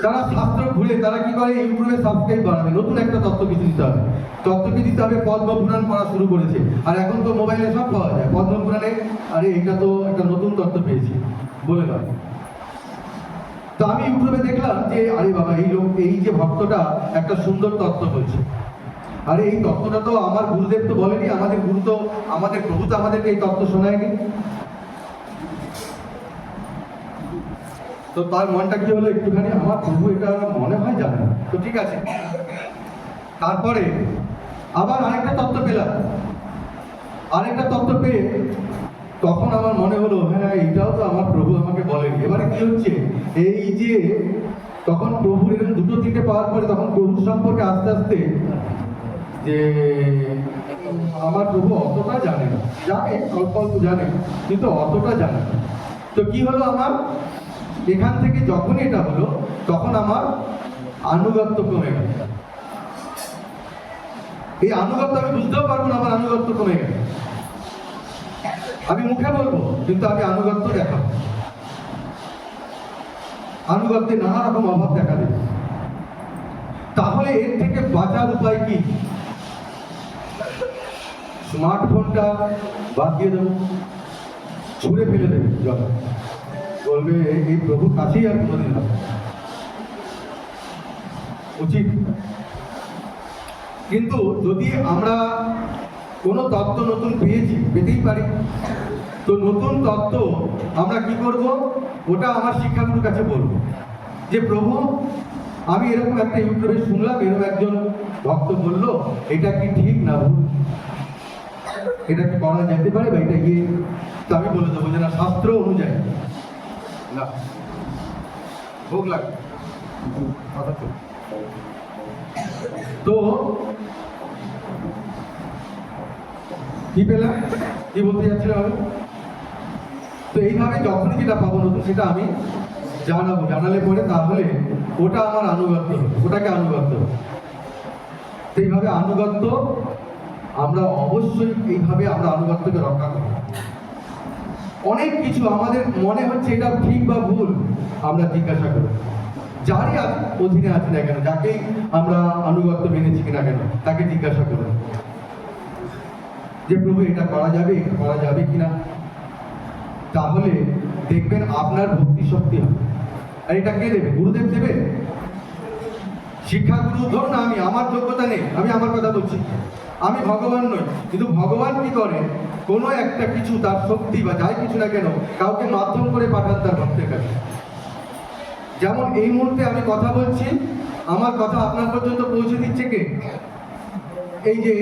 [SPEAKER 1] তারা শাস্ত্র ঘুরে তারা কি করে, ইউটিউবে সাবস্ক্রাইব বাড়াবে, নতুন একটা তত্ত্ব কিছু দিতে হবে। তত্ত্ব কি দিতে হবে? পদ্মপুরাণ পড়া শুরু করেছে। আর এখন তো মোবাইলে সব পাওয়া যায়। পদ্মপুরাণে, আরে এটা তো একটা নতুন তত্ত্ব পেয়েছি বলে না। তো আমি ইউটিউবে দেখলাম যে আরে বাবা, এই যে ভক্তটা একটা সুন্দর তত্ত্ব বলছে। আরে এই তত্ত্বটা তো আমার গুরুদেব তো বলেনি, আমাদের প্রভু তো আমাদেরকে এই তত্ত্ব শোনায়নি। তো তার মনটা কি হলো, একটুখানি আমার প্রভু এটা মনে হয় জানে না, তো ঠিক আছে। তারপরে আবার আরেকটা তত্ত্ব পেলাম, আরেকটা তত্ত্ব পেয়ে তখন আমার মনে হলো হ্যাঁ, এটাও তো আমার প্রভু আমাকে বলেনি। এবারে কি হচ্ছে, এই যে তখন প্রভুর এরকম দুটো তিনটে পাওয়ার পরে তখন প্রভুর সম্পর্কে আস্তে আস্তে যে আমার প্রভু অতটা জানে না, জানে অল্প অল্প জানে, কিন্তু অতটা জানে না। তো কি হলো, আমার এখান থেকে যখনই এটা হলো তখন আমার আনুগত্য কমে গেল। এই আনুগত্য আমি বুঝতেও পারবো না, আমার আনুগত্য কমে গেল। আমি মুখে বলবো কিন্তু আমি আনুগত্য দেখাবো, আনুগত্যে নানা রকম অভাব দেখা দেবে। তাহলে এর থেকে বাঁচার উপায় কি? স্মার্টফোনটা বাদ দিয়ে দেবো, ছুঁড়ে ফেলে দেবে জল, বলবে এই প্রভুর কাছেই আর কোনোদিন হবে, উচিত। কিন্তু যদি আমরা কোনো তত্ত্ব নতুন পেতেই পারি, তো নতুন তত্ত্ব আমরা কি করব, ওটা আমার শিক্ষাগুরুর কাছে বলবো যে প্রভু, আমি এরকম একটা ইউটিউবে শুনলাম, এরকম একজন ভক্ত বললো, এটা কি ঠিক না ভুল? এটা কি করা যেতে পারে বা এটা গিয়ে, তো আমি বলে দেবো যে না, শাস্ত্র অনুযায়ী না, ভোগ লাগে কথা তো। তো কি পেলাম, কি বলতে যাচ্ছিলাম আমি? তো এইভাবে যখনই যেটা পাবো নতুন, সেটা আমি জানাবো, জানালে পরে তাহলে ওটা আমার আনুগত্য, ওটাকে আনুগত্য। তো এইভাবে আনুগত্য আমরা অবশ্যই, এইভাবে আমরা আনুগত্যকে রক্ষা করি। অনেক কিছু আমাদের মনে হচ্ছে এটা ঠিক বা ভুল, আমরা জিজ্ঞাসা করি যারই অধীনে আছি না কেন, যাকেই আমরা আনুগত্য মেনেছি কিনা কেন, তাকে জিজ্ঞাসা করি যে প্রভু এটা করা যাবে, এটা করা যাবে কিনা। তাহলে দেখবেন আপনার ভক্তি শক্তি হবে। আর এটা কে দেবে? গুরুদেব দেবে। শিক্ষাগুরু, ধরুন আমি, আমার যোগ্যতা নেই, আমি আমার কথা বলছি, আমি ভগবান নই, কিন্তু ভগবান কি করে, কোনো একটা কিছু, তার শক্তি বা যাই কিছু না কেন, কাউকে মাধ্যম করে পাঠান তার ভক্তের কাছে। যেমন এই মুহূর্তে আমি কথা বলছি, আমার কথা আপনার পর্যন্ত পৌঁছে দিচ্ছে কে? এই যে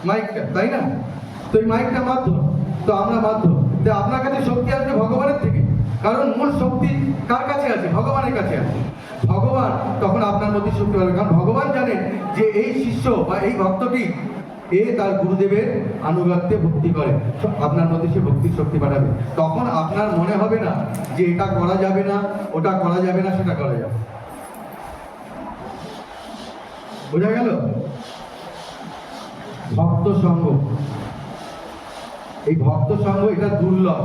[SPEAKER 1] মাইকটা, তাই না? তো এই মাইকটা মাধ্যম, তো আমরা মাধ্যম। তো আপনার কাছে শক্তি আসবে ভগবানের থেকে, কারণ মূল শক্তি কার কাছে আছে? ভগবানের কাছে আছে। ভগবান তখন আপনার মধ্যে শক্তি পাবে, কারণ ভগবান জানেন যে এই শিষ্য বা এই ভক্তটি এ তার গুরুদেবের আনুগত্যে ভক্তি করে, আপনার মধ্যে সে ভক্তির শক্তি পাঠাবে। তখন আপনার মনে হবে না যে এটা করা যাবে না, ওটা করা যাবে না, সেটা করা যাবে। বোঝা গেল? ভক্ত সঙ্গ, এই ভক্ত সঙ্গ এটা দুর্লভ।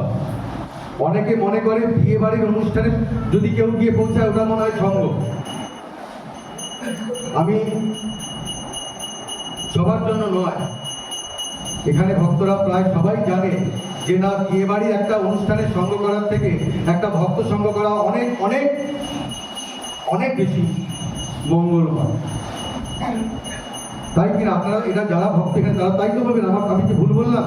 [SPEAKER 1] অনেকে মনে করে বিয়ে বাড়ির অনুষ্ঠানে যদি কেউ গিয়ে পৌঁছায় ওটা মনে হয় সঙ্গ। আমি সবার জন্য নয়, এখানে ভক্তরা প্রায় সবাই জানে যে না, বিয়ে বাড়ির একটা অনুষ্ঠানের সঙ্গ করার থেকে একটা ভক্ত সঙ্গ করা অনেক অনেক অনেক বেশি মঙ্গলময়। তাই কিনা আপনারা, এটা যারা ভক্ত এখানে তারা তাই তো বলবেন, আমি কি ভুল বললাম?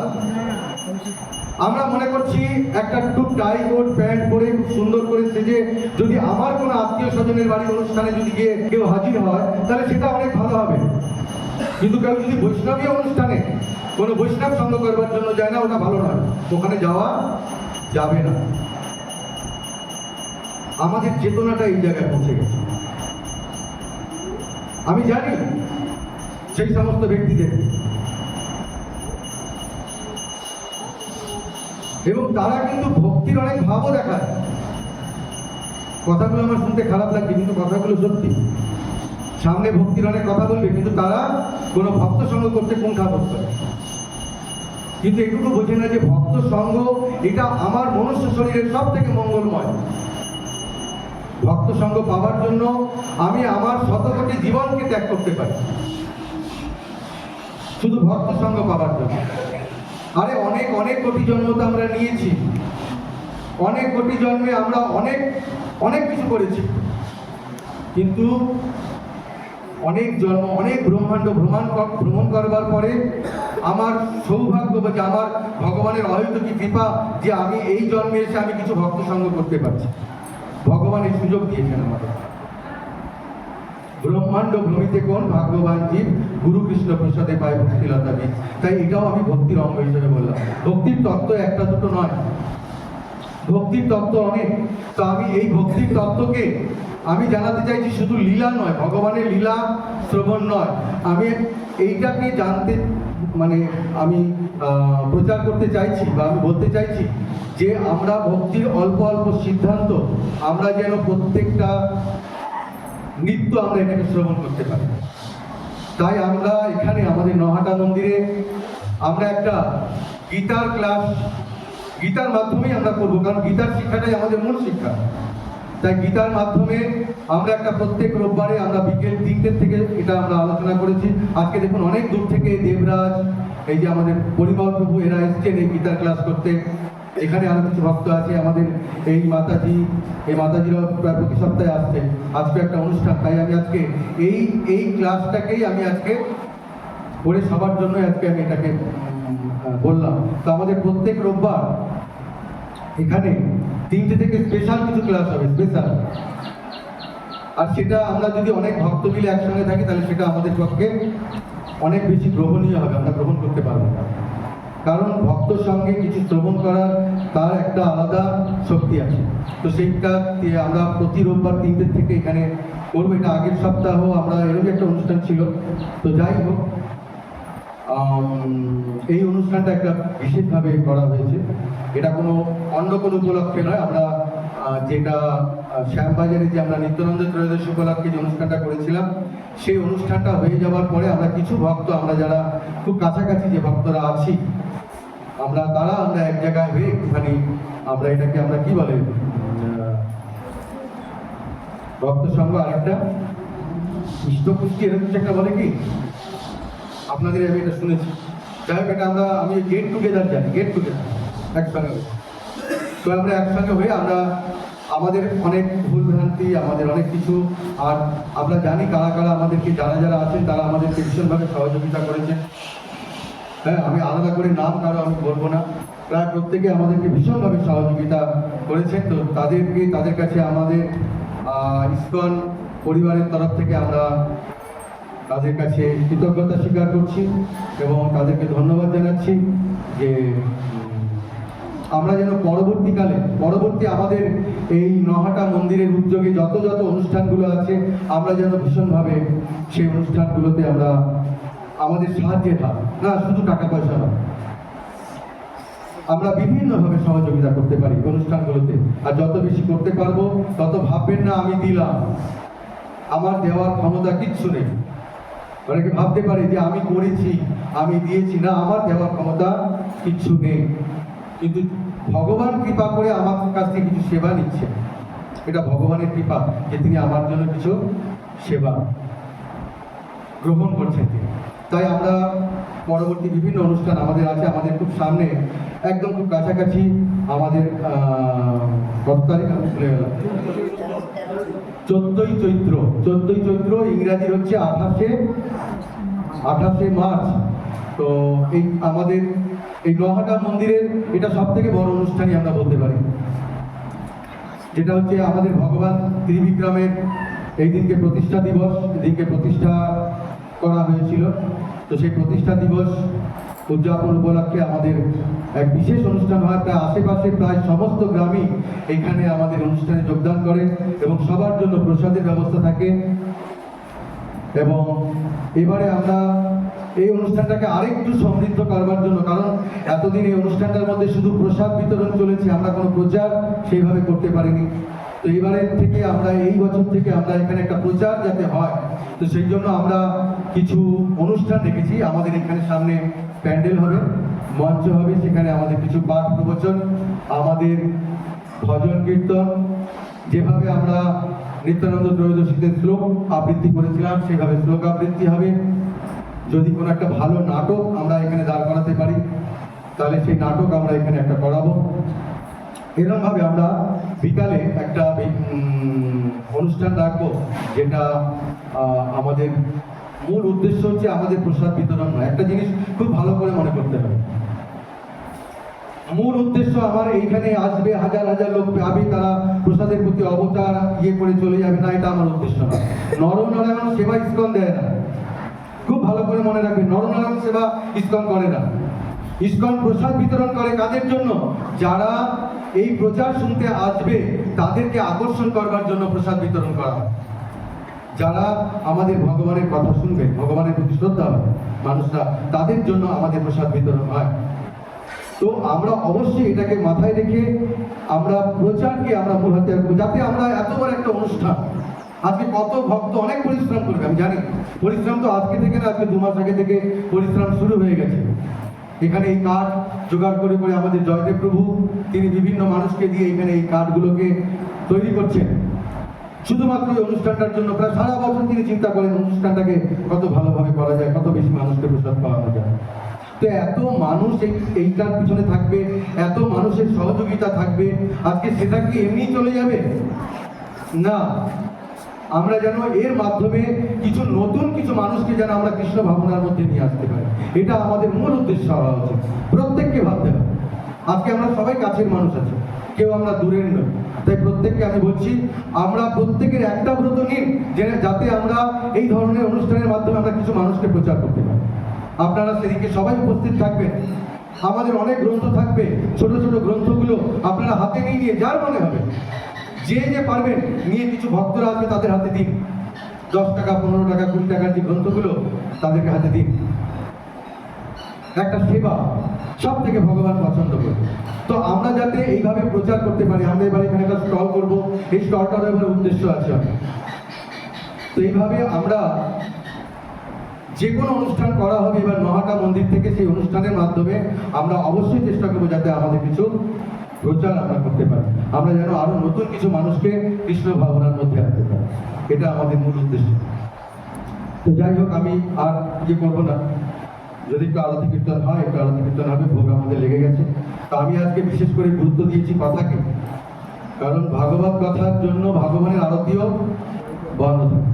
[SPEAKER 1] আমরা মনে করছি একটা টুক টাই কোট প্যান্ট পরে খুব সুন্দর করে সেজে যদি আমার কোনো আত্মীয় স্বজনের বাড়ির অনুষ্ঠানে যদি গিয়ে কেউ হাজির হয়, তাহলে সেটা অনেক ভালো হবে। কিন্তু কেউ যদি বৈষ্ণবী অনুষ্ঠানে কোনো বৈষ্ণব সঙ্গ করবার জন্য যায় না, ওটা ভালো নয়, ওখানে যাওয়া যাবে না। আমাদের চেতনাটা এই জায়গায় পৌঁছে গেছে। আমি জানি সেই সমস্ত ব্যক্তিদের, এবং তারা কিন্তু ভক্তির অনেক ভাবও দেখায়। কথাগুলো আমার শুনতে খারাপ লাগছে, কিন্তু কথাগুলো সত্যি। সামনে ভক্তির অনেক কথা বলবে, কিন্তু তারা কোনো ভক্ত সঙ্গ করতে কুণ্ঠাবোধ করে। কিন্তু এটুকু বোঝে না যে ভক্ত সঙ্গ এটা আমার মনুষ্য শরীরের সব থেকে মঙ্গলময়। ভক্ত সঙ্গ পাওয়ার জন্য আমি আমার শতকোটি জীবনকে ত্যাগ করতে পারি, শুধু ভক্ত সঙ্গ পাওয়ার জন্য। আরে অনেক অনেক কোটি জন্ম তো আমরা নিয়েছি, অনেক কোটি জন্মে আমরা অনেক অনেক কিছু করেছি, কিন্তু অনেক জন্ম, অনেক ব্রহ্মাণ্ড ভ্রমণ করবার পরে আমার সৌভাগ্য বা যে আমার ভগবানের অহেতুকী কৃপা যে আমি এই জন্মে এসে আমি কিছু ভক্ত সঙ্গ করতে পারছি। ভগবান এই সুযোগ দিয়েছেন আমাদের। ব্রহ্মাণ্ড ভ্রমিতে কোন ভাগ্যবান জীব, গুরু কৃষ্ণ প্রসাদে পায় ভক্তিলতা বীজ। তাই এটাও আমি ভক্তির অঙ্গ হিসেবে বললাম। ভক্তির তত্ত্ব একটা দুটো নয়, ভক্তির তত্ত্ব অনেক। তো আমি এই ভক্তির তত্ত্বকে আমি জানাতে চাইছি, শুধু লীলা নয়, ভগবানের লীলা শ্রবণ নয়, আমি এইটাকে জানতে মানে আমি প্রচার করতে চাইছি বা আমি বলতে চাইছি যে আমরা ভক্তির অল্প অল্প সিদ্ধান্ত আমরা যেন প্রত্যেকটা নিত্য আমরা এটাকে শ্রবণ করতে পারি। তাই আমরা এখানে আমাদের নহাটা মন্দিরে আমরা একটা গীতার ক্লাস, গীতার মাধ্যমেই আমরা করবো, কারণ গীতার শিক্ষাটাই আমাদের মূল শিক্ষা। তাই গীতার মাধ্যমে আমরা একটা প্রত্যেক রোববারে আমরা বিকেল 3টে থেকে এটা আমরা আলোচনা করেছি। আজকে দেখুন অনেক দূর থেকে দেবরাজ, এই যে আমাদের পরিমল প্রভু, এরা এসছেন এই গীতার ক্লাস করতে। এখানে আরো কিছু ভক্ত আছে, আমাদের এই মাতাজিরাও প্রায় প্রতি সপ্তাহে আসছে। আজকে একটা অনুষ্ঠান, তাই আমি আজকে এই ক্লাসটাকেই আমি আজকে করে সবার জন্য আজকে আমি এটাকে বললাম। তো আমাদের প্রত্যেক রোববার এখানে 3টে থেকে স্পেশাল কিছু ক্লাস হবে, স্পেশাল। আর সেটা আমরা যদি অনেক ভক্ত মিলে একসঙ্গে থাকি তাহলে সেটা আমাদের পক্ষে অনেক বেশি গ্রহণীয় হবে, আমরা গ্রহণ করতে পারবো না। কারণ ভক্তর সঙ্গে কিছু শ্রবণ করার তার একটা আলাদা শক্তি আছে। তো সেইটা আমরা প্রতি রোববার 3টে থেকে এখানে করবো। এটা আগের সপ্তাহ আমরা এরকম একটা অনুষ্ঠান ছিল। তো যাই হোক, এই অনুষ্ঠানটা একটা বিশেষভাবে করা হয়েছে। এটা কোনো অন্য কোনো উপলক্ষে নয়। আমরা যেটা শ্যামবাজারে যে আমরা নিত্যানন্দ ত্রয়োদশী উপলক্ষে যে অনুষ্ঠানটা করেছিলাম, সেই অনুষ্ঠানটা হয়ে যাওয়ার পরে আমরা কিছু ভক্ত, আমরা যারা খুব কাছাকাছি যে ভক্তরা আছি, আমরা এক জায়গায় হয়ে একটুখানি আমরা এটাকে আমরা কি বলে ভক্ত সঙ্গ আরেকটা ইষ্টপুষ্টি এরকম একটা বলে কি, আপনাদের আমি এটা শুনেছি। যাই হোক, এটা আমি গেট টুগেদার জানি, গেট টুগেদার একসঙ্গে। তো আমরা একসঙ্গে হয়ে আমরা আমাদের অনেক ভুলভ্রান্তি, আমাদের অনেক কিছু, আর আমরা জানি কারা কারা আমাদেরকে, যারা আছেন তারা আমাদেরকে ভীষণভাবে সহযোগিতা করেছেন। হ্যাঁ, আমি আলাদা করে নাম কারো আমি বলবো না, প্রায় প্রত্যেকে আমাদেরকে ভীষণভাবে সহযোগিতা করেছেন। তো তাদের কাছে আমাদের ইসকন পরিবারের তরফ থেকে আমরা তাদের কাছে কৃতজ্ঞতা স্বীকার করছি এবং তাদেরকে ধন্যবাদ জানাচ্ছি যে আমরা যেন পরবর্তী আমাদের এই নহাটা মন্দিরের উদ্যোগে যত অনুষ্ঠানগুলো আছে, আমরা যেন ভীষণভাবে সেই অনুষ্ঠানগুলোতে আমরা আমাদের সাহায্যের হাত, না শুধু টাকা পয়সা নয়, আমরা বিভিন্নভাবে সহযোগিতা করতে পারি অনুষ্ঠানগুলোতে। আর যত বেশি করতে পারবো তত ভাববেন না আমি দিলাম, আমার দেওয়ার ক্ষমতা কিচ্ছু নেই। অনেকে ভাবতে পারে যে আমি করেছি, আমি দিয়েছি, না, আমার দেওয়ার ক্ষমতা কিচ্ছু নেই। কিন্তু ভগবান কৃপা করে আমার কাছ থেকে কিছু সেবা নিচ্ছে, এটা ভগবানের কৃপা যে তিনি আমার জন্য কিছু সেবা গ্রহণ করছেন তিনি। তাই আমরা পরবর্তী বিভিন্ন অনুষ্ঠান আমাদের আছে, আমাদের খুব সামনে, একদম খুব কাছাকাছি আমাদের কত তারিখ আমি ভুলে গেলাম, 14ই চৈত্র, ইংরাজি হচ্ছে 28শে মার্চ। তো এই আমাদের এই নহাটা মন্দিরের এটা সব থেকে বড় অনুষ্ঠানই আমরা বলতে পারি, যেটা হচ্ছে আমাদের ভগবান ত্রিবিক্রমের এই দিনকে প্রতিষ্ঠা দিবস, এদিনকে প্রতিষ্ঠা করা হয়েছিল। তো সেই প্রতিষ্ঠা দিবস উদযাপন উপলক্ষে আমাদের এক বিশেষ অনুষ্ঠান হয়। প্রায় আশেপাশে প্রায় সমস্ত গ্রামই এখানে আমাদের অনুষ্ঠানে যোগদান করে এবং সবার জন্য প্রসাদের ব্যবস্থা থাকে। এবং এবারে আমরা এই অনুষ্ঠানটাকে আরেকটু সমৃদ্ধ করবার জন্য, কারণ এতদিন এই অনুষ্ঠানটার মধ্যে শুধু প্রসাদ বিতরণ চলেছে, আমরা কোনো প্রচার সেইভাবে করতে পারিনি। তো এইবারের থেকে এই বছর থেকে আমরা এখানে একটা প্রচার যাতে হয়, তো সেই জন্য আমরা কিছু অনুষ্ঠান রেখেছি। আমাদের এখানে সামনে প্যান্ডেল হবে, মঞ্চ হবে, সেখানে আমাদের কিছু পাঠ প্রবচন, আমাদের ভজন কীর্তন, যেভাবে আমরা নিত্যানন্দ ত্রয়োদশীতে শ্লোক আবৃত্তি করেছিলাম সেভাবে শ্লোক আবৃত্তি হবে। যদি কোনো একটা ভালো নাটক আমরা এখানে দাঁড় করাতে পারি, তাহলে সেই নাটক আমরা এখানে একটা করাবো। এরকমভাবে আমরা বিকালে একটা অনুষ্ঠান রাখবো, যেটা আমাদের মূল উদ্দেশ্য হচ্ছে আমাদের প্রসাদ বিতরণ নয়। একটা জিনিস খুব ভালো করে মনে করতে হবে, মূল উদ্দেশ্য আমার এইখানে আসবে, হাজার হাজার লোক পাবে, তারা প্রসাদের প্রতি অবতার করে চলে যাবে না, এটা আমার উদ্দেশ্য না। নরনারায়ণ সেবা ইসকন দেয় না, খুব ভালো করে মনে রাখবেন, নরনারায়ণ সেবা ইসকন করে না। ইসকন প্রসাদ বিতরণ করে কাদের জন্য? যারা এই প্রচার শুনতে আসবে তাদেরকে আকর্ষণ করবার জন্য প্রসাদ বিতরণ করা হয়। যারা আমাদের ভগবানের কথা শুনবে, ভগবানের প্রতি শ্রদ্ধা হয় মানুষরা, তাদের জন্য আমাদের প্রসাদ বিতরণ হয়। তো আমরা অবশ্যই এটাকে মাথায় রেখে আমরা প্রচারকে আমরা মূল হাতে রাখবো, যাতে আমরা এত বড় একটা অনুষ্ঠান, আজকে কত ভক্ত অনেক পরিশ্রম করবে, আমি জানি পরিশ্রম তো আজকে থেকে না, আজকে 2 মাস আগে থেকে পরিশ্রম শুরু হয়ে গেছে। এখানে এই কাঠ জোগাড় করে করে আমাদের জয়দেব প্রভু তিনি বিভিন্ন মানুষকে দিয়ে এখানে এই কাঠগুলোকে তৈরি করছেন শুধুমাত্র এই অনুষ্ঠানটার জন্য। প্রায় সারা বছর তিনি চিন্তা করেন অনুষ্ঠানটাকে কত ভালোভাবে করা যায়, কত বেশি মানুষকে প্রসাদ পাওয়ানো যায়। তো এত মানুষ এইটার পিছনে থাকবে, এত মানুষের সহযোগিতা থাকবে, আজকে সেটা কি এমনি চলে যাবে না। আমরা যেন এর মাধ্যমে নতুন কিছু মানুষকে যেন আমরা কৃষ্ণ ভাবনার মধ্যে নিয়ে আসতে পারি, এটা আমাদের মূল উদ্দেশ্য হওয়া উচিত। প্রত্যেককে ভাবতে হবে, আজকে আমরা সবাই কাছের মানুষ আছি, কেউ আমরা দূরের নই। তাই প্রত্যেককে আমি বলছি, আমরা প্রত্যেকের একটা ব্রত নিন, যাতে আমরা এই ধরনের অনুষ্ঠানের মাধ্যমে আমরা কিছু মানুষকে প্রচার করতে পারি। আপনারা সেদিকে সবাই উপস্থিত থাকবেন। আমাদের অনেক গ্রন্থ থাকবে, ছোট ছোট গ্রন্থগুলো আপনারা হাতে নিয়ে যার মনে হবে যে পারবেন নিয়ে কিছু ভক্তরা আসবে তাদের হাতে দিন। 10 টাকা, 15 টাকা, 20 টাকার যে গ্রন্থগুলো তাদেরকে হাতে দিন। একটা সেবা সব থেকে ভগবান পছন্দ করে। তো আমরা যাতে এইভাবে প্রচার করতে পারি, আমরা এবার এখানে একটা স্টল করবো, এই স্টলটার এবার উদ্দেশ্য আছে। তো এইভাবে আমরা যে কোনো অনুষ্ঠান করা হবে এবার নহাটা মন্দির থেকে, সেই অনুষ্ঠানের মাধ্যমে আমরা অবশ্যই চেষ্টা করবো যাতে আমাদের কিছু প্রচার আমরা করতে পারি, আমরা যেন আরো নতুন কিছু মানুষকে কৃষ্ণ ভাবনার মধ্যে আনতে পারি, এটা আমাদের মূল উদ্দেশ্য। তো যাই হোক, আমি আর ইয়ে করবো না, যদি একটু আরতি কীর্তন হয় একটু আরতি কীর্তন হবে, ভোগ আমাদের লেগে গেছে। তো আমি আজকে বিশেষ করে গুরুত্ব দিয়েছি কথাকে, কারণ ভাগবত কথার জন্য ভগবানের আরতিও বন্ধ থাকে।